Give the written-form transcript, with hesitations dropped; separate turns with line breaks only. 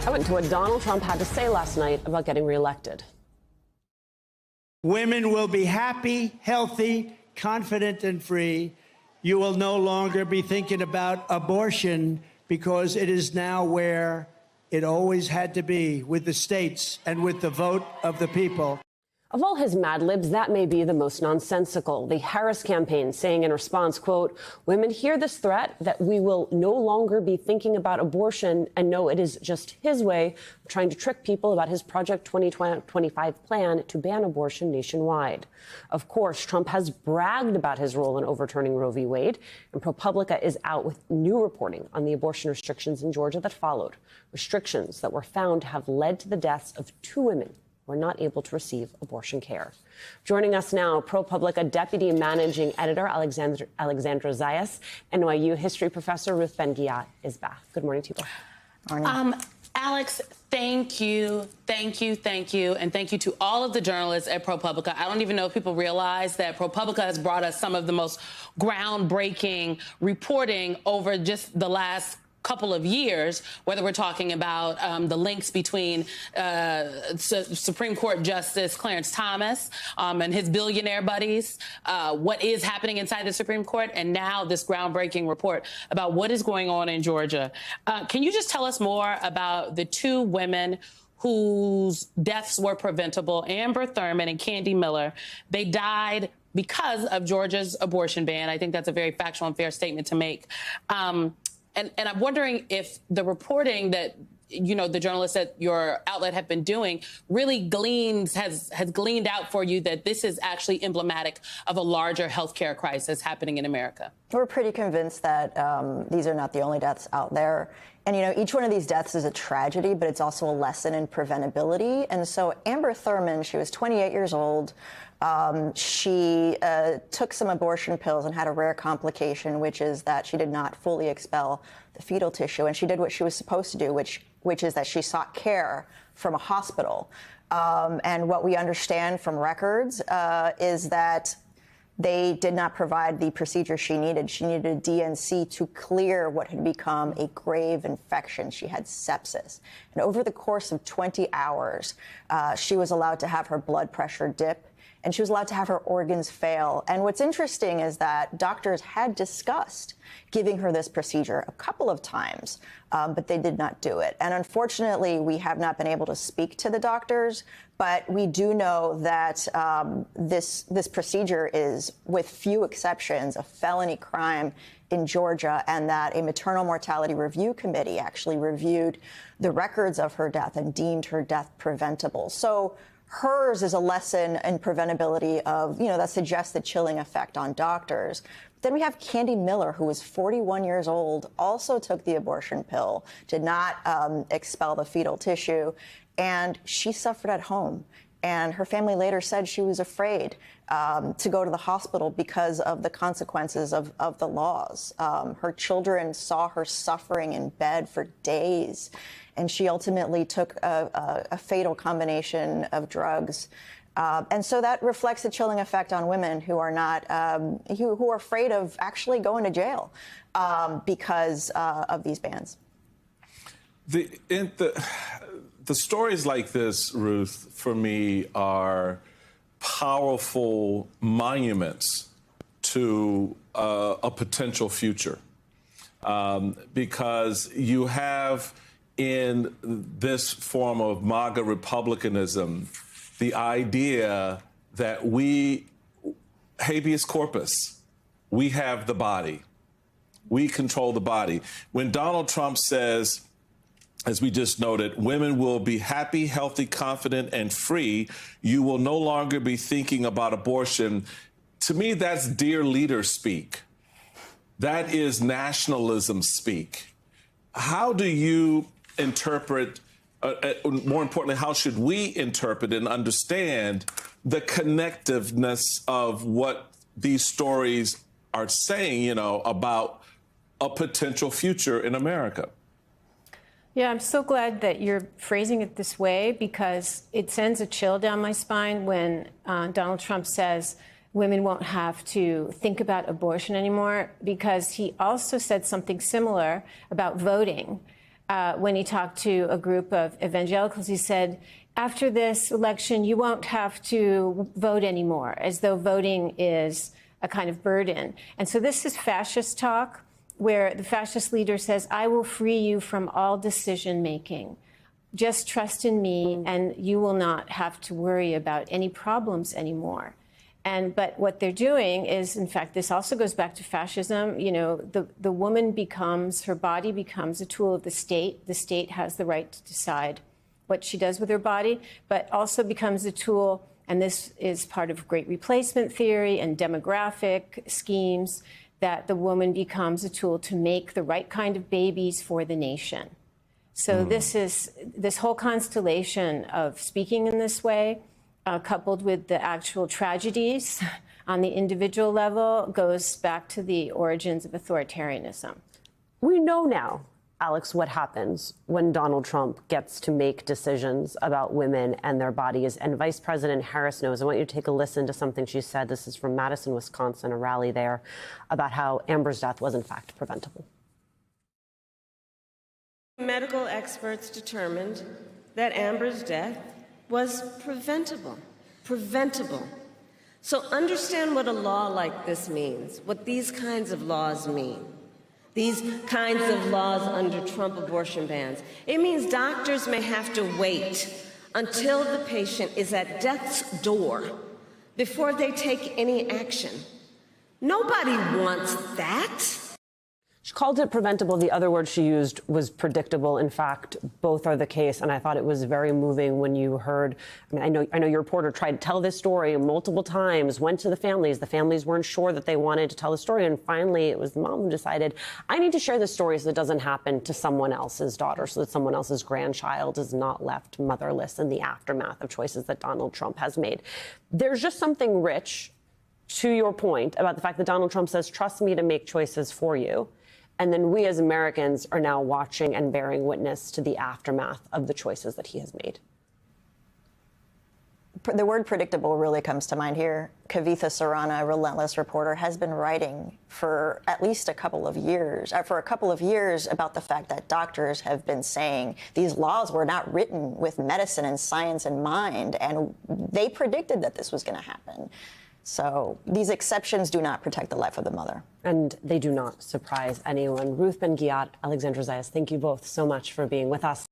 I went to what Donald Trump had to say last night about getting reelected.
Women will be happy, healthy, confident, and free. You will no longer be thinking about abortion because it is now where it always had to be, with the states and with the vote of the people.
Of all his Mad Libs, that may be the most nonsensical. The Harris campaign saying in response, quote, women hear this threat that we will no longer be thinking about abortion and know it is just his way of trying to trick people about his Project 2025 plan to ban abortion nationwide. Of course, Trump has bragged about his role in overturning Roe v. Wade, and ProPublica is out with new reporting on the abortion restrictions in Georgia that followed, restrictions that were found to have led to the deaths of 2 women were not able to receive abortion care. Joining us now, ProPublica Deputy Managing Editor Alexandra Zayas, NYU history professor Ruth Ben-Ghiat is back. Good morning to you both.
Morning. Alex, thank you, and thank you to all of the journalists at ProPublica. I don't even know if people realize that ProPublica has brought us some of the most groundbreaking reporting over just the last couple of years, whether we're talking about the links between Supreme Court Justice Clarence Thomas and his billionaire buddies, what is happening inside the Supreme Court, and now this groundbreaking report about what is going on in Georgia. Can you just tell us more about the 2 women whose deaths were preventable, Amber Thurman and Candy Miller? They died because of Georgia's abortion ban. I think that's a very factual and fair statement to make. And I'm wondering if the reporting that, you know, the journalists at your outlet have been doing really has gleaned out for you that this is actually emblematic of a larger healthcare crisis happening in America.
We're pretty convinced that these are not the only deaths out there. And, you know, each one of these deaths is a tragedy, but it's also a lesson in preventability. And so Amber Thurman, she was 28 years old. She took some abortion pills and had a rare complication, which is that she did not fully expel the fetal tissue. And she did what she was supposed to do, which is that she sought care from a hospital. And what we understand from records is that they did not provide the procedure she needed. She needed a DNC to clear what had become a grave infection. She had sepsis. And over the course of 20 hours, she was allowed to have her blood pressure dip, and she was allowed to have her organs fail. And what's interesting is that doctors had discussed giving her this procedure a couple of times, but they did not do it. And unfortunately, we have not been able to speak to the doctors, but we do know that this procedure is, with few exceptions, a felony crime in Georgia, and that a maternal mortality review committee actually reviewed the records of her death and deemed her death preventable. So hers is a lesson in preventability of, you know, that suggests the chilling effect on doctors. Then we have Candy Miller, who was 41 years old, also took the abortion pill, did not expel the fetal tissue, and she suffered at home. And her family later said she was afraid to go to the hospital because of the consequences of the laws. Her children saw her suffering in bed for days, and she ultimately took a fatal combination of drugs. And so that reflects a chilling effect on women who are not, who are afraid of actually going to jail because of these bans.
The stories like this, Ruth, for me, are powerful monuments to a potential future. Because you have in this form of MAGA republicanism the idea that habeas corpus, we have the body. We control the body. When Donald Trump says, as we just noted, women will be happy, healthy, confident, and free, you will no longer be thinking about abortion. To me, that's dear leader speak. That is nationalism speak. How do you interpret, more importantly, how should we interpret and understand the connectiveness of what these stories are saying, you know, about a potential future in America?
Yeah, I'm so glad that you're phrasing it this way, because it sends a chill down my spine when Donald Trump says women won't have to think about abortion anymore, because he also said something similar about voting. when he talked to a group of evangelicals. He said, after this election, you won't have to vote anymore, as though voting is a kind of burden. And so this is fascist talk, where the fascist leader says, I will free you from all decision making. Just trust in me, and you will not have to worry about any problems anymore. But what they're doing is, in fact, this also goes back to fascism. You know, the woman becomes, her body becomes a tool of the state. The state has the right to decide what she does with her body, but also becomes a tool, and this is part of great replacement theory and demographic schemes, that the woman becomes a tool to make the right kind of babies for the nation. So this whole constellation of speaking in this way, coupled with the actual tragedies on the individual level, goes back to the origins of authoritarianism.
We know now, Alex, what happens when Donald Trump gets to make decisions about women and their bodies. And Vice President Harris knows. I want you to take a listen to something she said. This is from Madison, Wisconsin, a rally there, about how Amber's death was, in fact, preventable.
Medical experts determined that Amber's death was preventable. Preventable. So understand what a law like this means, what these kinds of laws mean. These kinds of laws under Trump abortion bans. It means doctors may have to wait until the patient is at death's door before they take any action. Nobody wants that.
She called it preventable. The other word she used was predictable. In fact, both are the case. And I thought it was very moving when you heard, I know your reporter tried to tell this story multiple times, went to the families. The families weren't sure that they wanted to tell the story. And finally, it was the mom who decided, I need to share this story so it doesn't happen to someone else's daughter, so that someone else's grandchild is not left motherless in the aftermath of choices that Donald Trump has made. There's just something rich, to your point, about the fact that Donald Trump says, trust me to make choices for you. And then we as Americans are now watching and bearing witness to the aftermath of the choices that he has made.
The word predictable really comes to mind here. Kavitha Sarana, a relentless reporter, has been writing for at least a couple of years, about the fact that doctors have been saying these laws were not written with medicine and science in mind, and they predicted that this was going to happen. So these exceptions do not protect the life of the mother.
And they do not surprise anyone. Ruth Ben-Ghiat, Alexandra Zayas, thank you both so much for being with us.